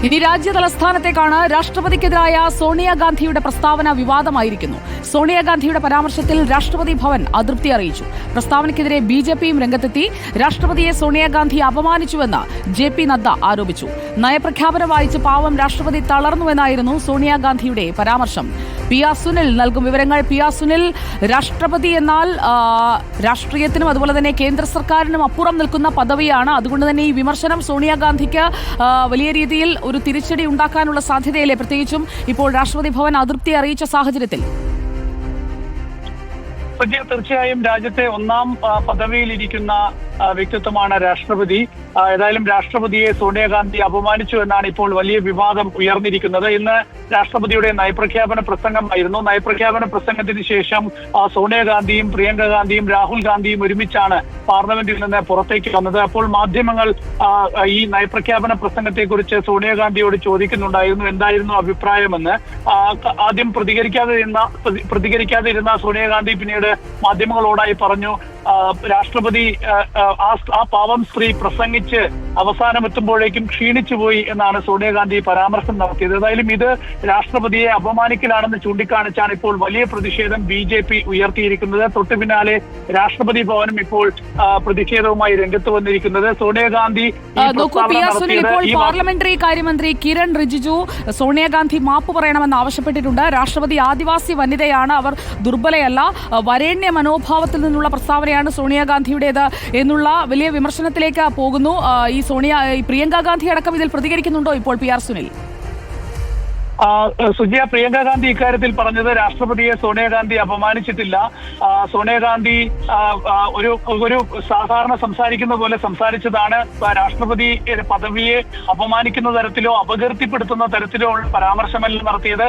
ഇനി രാജ്യ തലസ്ഥാനത്തേക്കാണ്. രാഷ്ട്രപതിക്കെതിരായ സോണിയാഗാന്ധിയുടെ പ്രസ്താവന വിവാദമായിരിക്കുന്നു. സോണിയാഗാന്ധിയുടെ പരാമർശത്തിൽ രാഷ്ട്രപതി ഭവൻ അതൃപ്തി അറിയിച്ചു. പ്രസ്താവനയ്ക്കെതിരെ ബിജെപിയും രംഗത്തെത്തി. രാഷ്ട്രപതിയെ സോണിയാഗാന്ധി അപമാനിച്ചുവെന്ന് JP നദ്ദ ആരോപിച്ചു. നയപ്രഖ്യാപനം വായിച്ച് പാവം രാഷ്ട്രപതി തളർന്നുവെന്നായിരുന്നു സോണിയാഗാന്ധിയുടെ പരാമർശം. PR സുനിൽ നൽകും വിവരങ്ങൾ. PR സുനിൽ, രാഷ്ട്രപതി എന്നാൽ രാഷ്ട്രീയത്തിനും അതുപോലെ തന്നെ കേന്ദ്ര സർക്കാരിനും അപ്പുറം നിൽക്കുന്ന പദവിയാണ്. അതുകൊണ്ട് തന്നെ ഈ വിമർശനം സോണിയാഗാന്ധിക്ക് വലിയ രീതിയിൽ ഒരു തിരിച്ചടി ഉണ്ടാക്കാനുള്ള സാധ്യതയില്ലേ, പ്രത്യേകിച്ചും ഇപ്പോൾ രാഷ്ട്രപതി ഭവൻ അതൃപ്തി അറിയിച്ച സാഹചര്യത്തിൽ? തീർച്ചയായും രാജ്യത്തെ ഒന്നാം പദവിയിലിരിക്കുന്ന വ്യക്തിത്വമാണ് രാഷ്ട്രപതി. ഏതായാലും രാഷ്ട്രപതിയെ സോണിയാഗാന്ധി അപമാനിച്ചു എന്നാണ് ഇപ്പോൾ വലിയ വിവാദം ഉയർന്നിരിക്കുന്നത്. ഇന്ന് രാഷ്ട്രപതിയുടെ നയപ്രഖ്യാപന പ്രസംഗമായിരുന്നു. നയപ്രഖ്യാപന പ്രസംഗത്തിന് ശേഷം സോണിയാഗാന്ധിയും പ്രിയങ്ക ഗാന്ധിയും രാഹുൽ ഗാന്ധിയും ഒരുമിച്ചാണ് പാർലമെന്റിൽ നിന്ന് പുറത്തേക്ക് വന്നത്. അപ്പോൾ മാധ്യമങ്ങൾ ഈ നയപ്രഖ്യാപന പ്രസംഗത്തെക്കുറിച്ച് സോണിയാഗാന്ധിയോട് ചോദിക്കുന്നുണ്ടായിരുന്നു എന്തായിരുന്നു അഭിപ്രായമെന്ന്. ആദ്യം പ്രതികരിക്കാതിരുന്ന സോണിയാഗാന്ധി പിന്നീട് മാധ്യമങ്ങളോടായി പറഞ്ഞു, രാഷ്ട്രപതി ആ പാവം സ്ത്രീ പ്രസംഗിച്ച് അവസാനം എത്തുമ്പോഴേക്കും ക്ഷീണിച്ചുപോയി എന്നാണ് സോണിയാഗാന്ധി പരാമർശം നടത്തിയത്. ഏതായാലും ഇത് രാഷ്ട്രപതിയെ അപമാനിക്കലാണെന്ന് ചൂണ്ടിക്കാണിച്ചാണ് ഇപ്പോൾ വലിയ പ്രതിഷേധം BJP ഉയർത്തിയിരിക്കുന്നത്. തൊട്ടു പിന്നാലെ രാഷ്ട്രപതി ഭവനും ഇപ്പോൾ പ്രതിഷേധവുമായി രംഗത്ത് വന്നിരിക്കുന്നത്. സോണിയാഗാന്ധി ഇപ്പോൾ പാർലമെന്ററി കാര്യമന്ത്രി കിരൺ റിജിജു സോണിയാഗാന്ധി മാപ്പ് പറയണമെന്ന് ആവശ്യപ്പെട്ടിട്ടുണ്ട്. രാഷ്ട്രപതി ആദിവാസി വനിതയാണ്, അവർ ദുർബലയല്ല, വരേണ്യ മനോഭാവത്തിൽ നിന്നുള്ള പ്രസ്താവനയാണ് സോണിയാഗാന്ധിയുടേത് എന്നുള്ള വലിയ വിമർശനത്തിലേക്ക് പോകുന്നു. ഈ പ്രിയങ്ക ഗാന്ധി അടക്കം ഇതിൽ പ്രതികരിക്കുന്നുണ്ടോ ഇപ്പോൾ PR സുനിൽ? സുജിയ, പ്രിയങ്ക ഗാന്ധി ഇക്കാര്യത്തിൽ പറഞ്ഞത് രാഷ്ട്രപതിയെ സോണിയാഗാന്ധി അപമാനിച്ചിട്ടില്ല. സോണിയാഗാന്ധി ഒരു സാധാരണ സംസാരിക്കുന്ന പോലെ സംസാരിച്ചതാണ്. രാഷ്ട്രപതി പദവിയെ അപമാനിക്കുന്ന തരത്തിലോ അപകീർത്തിപ്പെടുത്തുന്ന തരത്തിലോ ഉള്ള പരാമർശമല്ല നടത്തിയത്.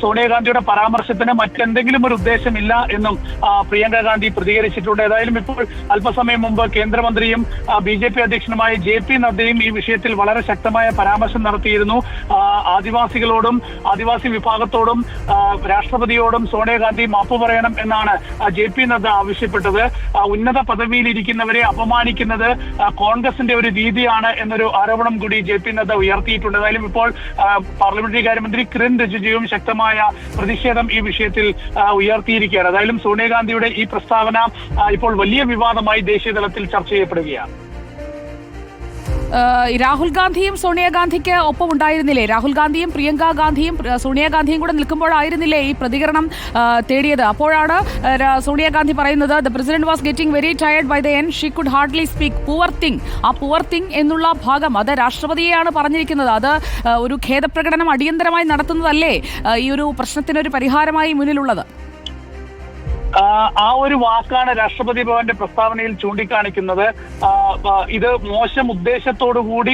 സോണിയാഗാന്ധിയുടെ പരാമർശത്തിന് മറ്റെന്തെങ്കിലും ഒരു ഉദ്ദേശമില്ല എന്നും പ്രിയങ്ക ഗാന്ധി പ്രതികരിച്ചിട്ടുണ്ട്. ഏതായാലും ഇപ്പോൾ അല്പസമയം മുമ്പ് കേന്ദ്രമന്ത്രിയും BJP അധ്യക്ഷനുമായ JP നദ്ദയും ഈ വിഷയത്തിൽ വളരെ ശക്തമായ പരാമർശം നടത്തിയിരുന്നു. ആദിവാസി വിഭാഗത്തോടും രാഷ്ട്രപതിയോടും സോണിയാഗാന്ധി മാപ്പ് പറയണം എന്നാണ് JP നദ്ദ ആവശ്യപ്പെട്ടത്. ഉന്നത പദവിയിലിരിക്കുന്നവരെ അപമാനിക്കുന്നത് കോൺഗ്രസിന്റെ ഒരു രീതിയാണ് എന്നൊരു ആരോപണം കൂടി JP നദ്ദ ഉയർത്തിയിട്ടുണ്ട്. ഏതായാലും ഇപ്പോൾ പാർലമെന്ററി കാര്യമന്ത്രി കിരൺ റിജിജുവും ശക്തമായ പ്രതിഷേധം ഈ വിഷയത്തിൽ ഉയർത്തിയിരിക്കുകയാണ്. ഏതായാലും സോണിയാഗാന്ധിയുടെ ഈ പ്രസ്താവന ഇപ്പോൾ വലിയ വിവാദമായി ദേശീയ തലത്തിൽ ചർച്ച ചെയ്യപ്പെടുകയാണ്. രാഹുൽ ഗാന്ധിയും സോണിയാഗാന്ധിക്ക് ഒപ്പം ഉണ്ടായിരുന്നില്ലേ? രാഹുൽ ഗാന്ധിയും പ്രിയങ്ക ഗാന്ധിയും സോണിയാഗാന്ധിയും കൂടെ നിൽക്കുമ്പോഴായിരുന്നില്ലേ ഈ പ്രതികരണം തേടിയത്? അപ്പോഴാണ് സോണിയാഗാന്ധി പറയുന്നത്, the president was getting very tired by the end, she could hardly speak, poor thing. ആ പുവർ തിങ് എന്നുള്ള ഭാഗം അത് രാഷ്ട്രപതിയെയാണ് പറഞ്ഞിരിക്കുന്നത്. അത് ഒരു ഖേദപ്രകടനം അടിയന്തരമായി നടത്തുന്നതല്ലേ ഈ ഒരു പ്രശ്നത്തിനൊരു പരിഹാരമായി മുന്നിലുള്ളത്? ആ ഒരു വാക്കാണ് രാഷ്ട്രപതി ഭവന്റെ പ്രസ്താവനയിൽ ചൂണ്ടിക്കാണിക്കുന്നത്. ഇത് മോശം ഉദ്ദേശത്തോടുകൂടി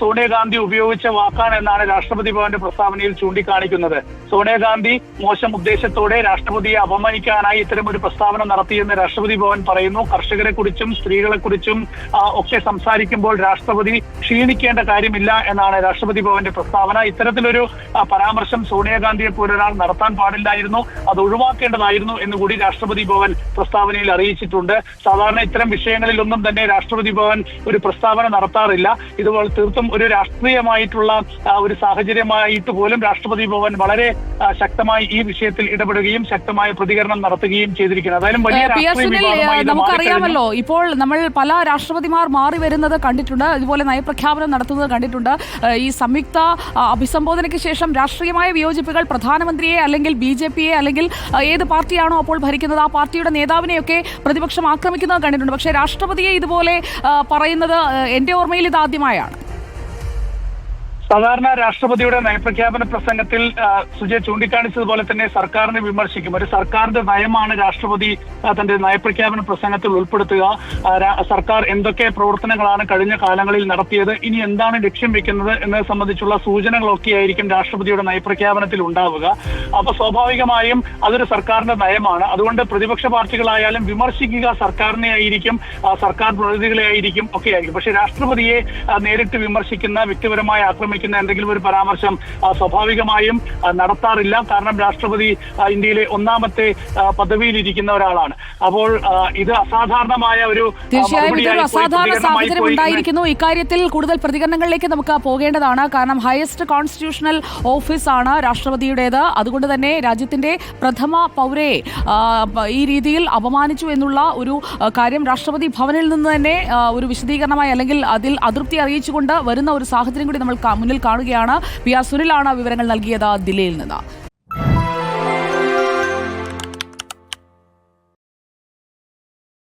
സോണിയാഗാന്ധി ഉപയോഗിച്ച വാക്കാണ് എന്നാണ് രാഷ്ട്രപതി ഭവന്റെ പ്രസ്താവനയിൽ ചൂണ്ടിക്കാണിക്കുന്നത്. സോണിയാഗാന്ധി മോശം ഉദ്ദേശത്തോടെ രാഷ്ട്രപതിയെ അപമാനിക്കാനായി ഇത്തരം ഒരു പ്രസ്താവന നടത്തിയെന്ന് രാഷ്ട്രപതി ഭവൻ പറയുന്നു. കർഷകരെ കുറിച്ചും സ്ത്രീകളെ കുറിച്ചും ഒക്കെ സംസാരിക്കുമ്പോൾ രാഷ്ട്രപതി ക്ഷീണിക്കേണ്ട കാര്യമില്ല എന്നാണ് രാഷ്ട്രപതി ഭവന്റെ പ്രസ്താവന. ഇത്തരത്തിലൊരു പരാമർശം സോണിയാഗാന്ധിയെ പോലൊരാൾ നടത്താൻ പാടില്ലായിരുന്നു, അത് ഒഴിവാക്കേണ്ടതായിരുന്നു എന്നുകൂടി രാഷ്ട്രപതി ഭവൻ പ്രസ്താവനയിൽ അറിയിച്ചിട്ടുണ്ട്. സാധാരണ ഇത്തരം വിഷയങ്ങളിലൊന്നും തന്നെ രാഷ്ട്രപതി ഭവൻ ഒരു പ്രസ്താവന നടത്താറില്ല. ഇതുപോലെ തീർത്തും ഒരു രാഷ്ട്രീയമായിട്ടുള്ള ഒരു സാഹചര്യമായിട്ട് പോലും രാഷ്ട്രപതി ഭവൻ വളരെ ശക്തമായി ഈ വിഷയത്തിൽ ഇടപെടുകയും ശക്തമായ പ്രതികരണം നടത്തുകയും ചെയ്തിരിക്കുന്നത്. അതായത് വലിയ നമുക്കറിയാമല്ലോ, ഇപ്പോൾ നമ്മൾ പല രാഷ്ട്രപതിമാർ മാറി വരുന്നത് കണ്ടിട്ടുണ്ട്, ഇതുപോലെ നയപ്രഖ്യാപനം നടത്തുന്നത് കണ്ടിട്ടുണ്ട്. ഈ സംയുക്ത അഭിസംബോധനയ്ക്ക് ശേഷം രാഷ്ട്രീയമായ വിയോജിപ്പുകൾ പ്രധാനമന്ത്രിയെ അല്ലെങ്കിൽ BJPയെ അല്ലെങ്കിൽ ഏത് പാർട്ടിയാണോ അപ്പോൾ ഭരിക്കുന്നത് ആ പാർട്ടിയുടെ നേതാവിനെയൊക്കെ പ്രതിപക്ഷം ആക്രമിക്കുന്നത് കണ്ടിട്ടുണ്ട്. പക്ഷേ രാഷ്ട്രപതിയെ ഇതുപോലെ പറയുന്നത് എന്റെ ഓർമ്മയിൽ ഇത് ആദ്യമായാണ്. സാധാരണ രാഷ്ട്രപതിയുടെ നയപ്രഖ്യാപന പ്രസംഗത്തിൽ സുജയ് ചൂണ്ടിക്കാണിച്ചതുപോലെ തന്നെ സർക്കാരിനെ വിമർശിക്കും. ഒരു സർക്കാരിന്റെ നയമാണ് രാഷ്ട്രപതി തന്റെ നയപ്രഖ്യാപന പ്രസംഗത്തിൽ ഉൾപ്പെടുത്തുക. സർക്കാർ എന്തൊക്കെ പ്രവർത്തനങ്ങളാണ് കഴിഞ്ഞ കാലങ്ങളിൽ നടത്തിയത്, ഇനി എന്താണ് ലക്ഷ്യം വെക്കുന്നത് എന്നത് സംബന്ധിച്ചുള്ള സൂചനകളൊക്കെ ആയിരിക്കും രാഷ്ട്രപതിയുടെ നയപ്രഖ്യാപനത്തിൽ ഉണ്ടാവുക. അപ്പൊ സ്വാഭാവികമായും അതൊരു സർക്കാരിന്റെ നയമാണ്. അതുകൊണ്ട് പ്രതിപക്ഷ പാർട്ടികളായാലും വിമർശിക്കുക സർക്കാരിനെ ആയിരിക്കും, സർക്കാർ പ്രതിനിധികളെ ആയിരിക്കും ഒക്കെ ആയിരിക്കും. പക്ഷെ രാഷ്ട്രപതിയെ നേരിട്ട് വിമർശിക്കുന്ന, വ്യക്തിപരമായി ആക്രമിക്കുന്ന ഉന്നയിക്കുന്ന എന്തെങ്കിലും ഒരു പരാമർശം സ്വാഭാവികമായും നടത്താറില്ല. കാരണം രാഷ്ട്രപതി ഇന്ത്യയിലെ ഒന്നാമത്തെ പദവിയിലിരിക്കുന്ന ഒരാളാണ്. അപ്പോൾ ഇത് അസാധാരണമായ ഒരു തീർച്ചയായും ഇതൊരു അസാധാരണ സാഹചര്യം ഉണ്ടായിരിക്കുന്നു. ഇക്കാര്യത്തിൽ കൂടുതൽ പ്രതികരണങ്ങളിലേക്ക് നമുക്ക് പോകേണ്ടതാണ്. കാരണം ഹയസ്റ്റ് കോൺസ്റ്റിറ്റ്യൂഷണൽ ഓഫീസാണ് രാഷ്ട്രപതിയുടേത്. അതുകൊണ്ട് തന്നെ രാജ്യത്തിന്റെ പ്രഥമ പൗരയെ ഈ രീതിയിൽ അപമാനിച്ചു എന്നുള്ള ഒരു കാര്യം രാഷ്ട്രപതി ഭവനിൽ നിന്ന് തന്നെ ഒരു വിശദീകരണമായി അല്ലെങ്കിൽ അതിൽ അതൃപ്തി അറിയിച്ചുകൊണ്ട് വരുന്ന ഒരു സാഹചര്യം കൂടി നമ്മൾ മുന്നിൽ കാണുകയാണ്. പി ആർ സുനിലാണ് വിവരങ്ങൾ നൽകിയത് ദില്ലിയിൽ നിന്ന്.